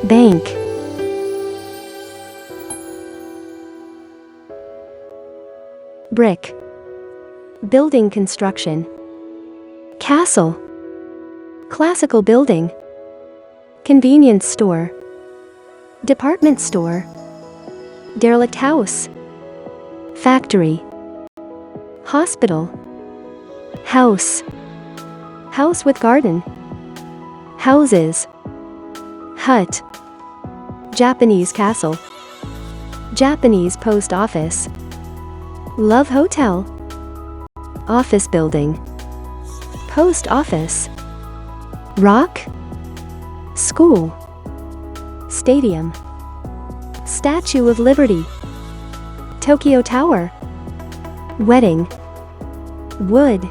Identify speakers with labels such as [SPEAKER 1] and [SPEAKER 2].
[SPEAKER 1] bank, brick, building construction, castle, classical building, convenience store, department store, derelict house, factory, hospital, house, house with garden, houses, hut, Japanese castle, Japanese post office, love hotel, office building, post office, rock, school, stadium, Statue of Liberty, Tokyo Tower, wedding, wood,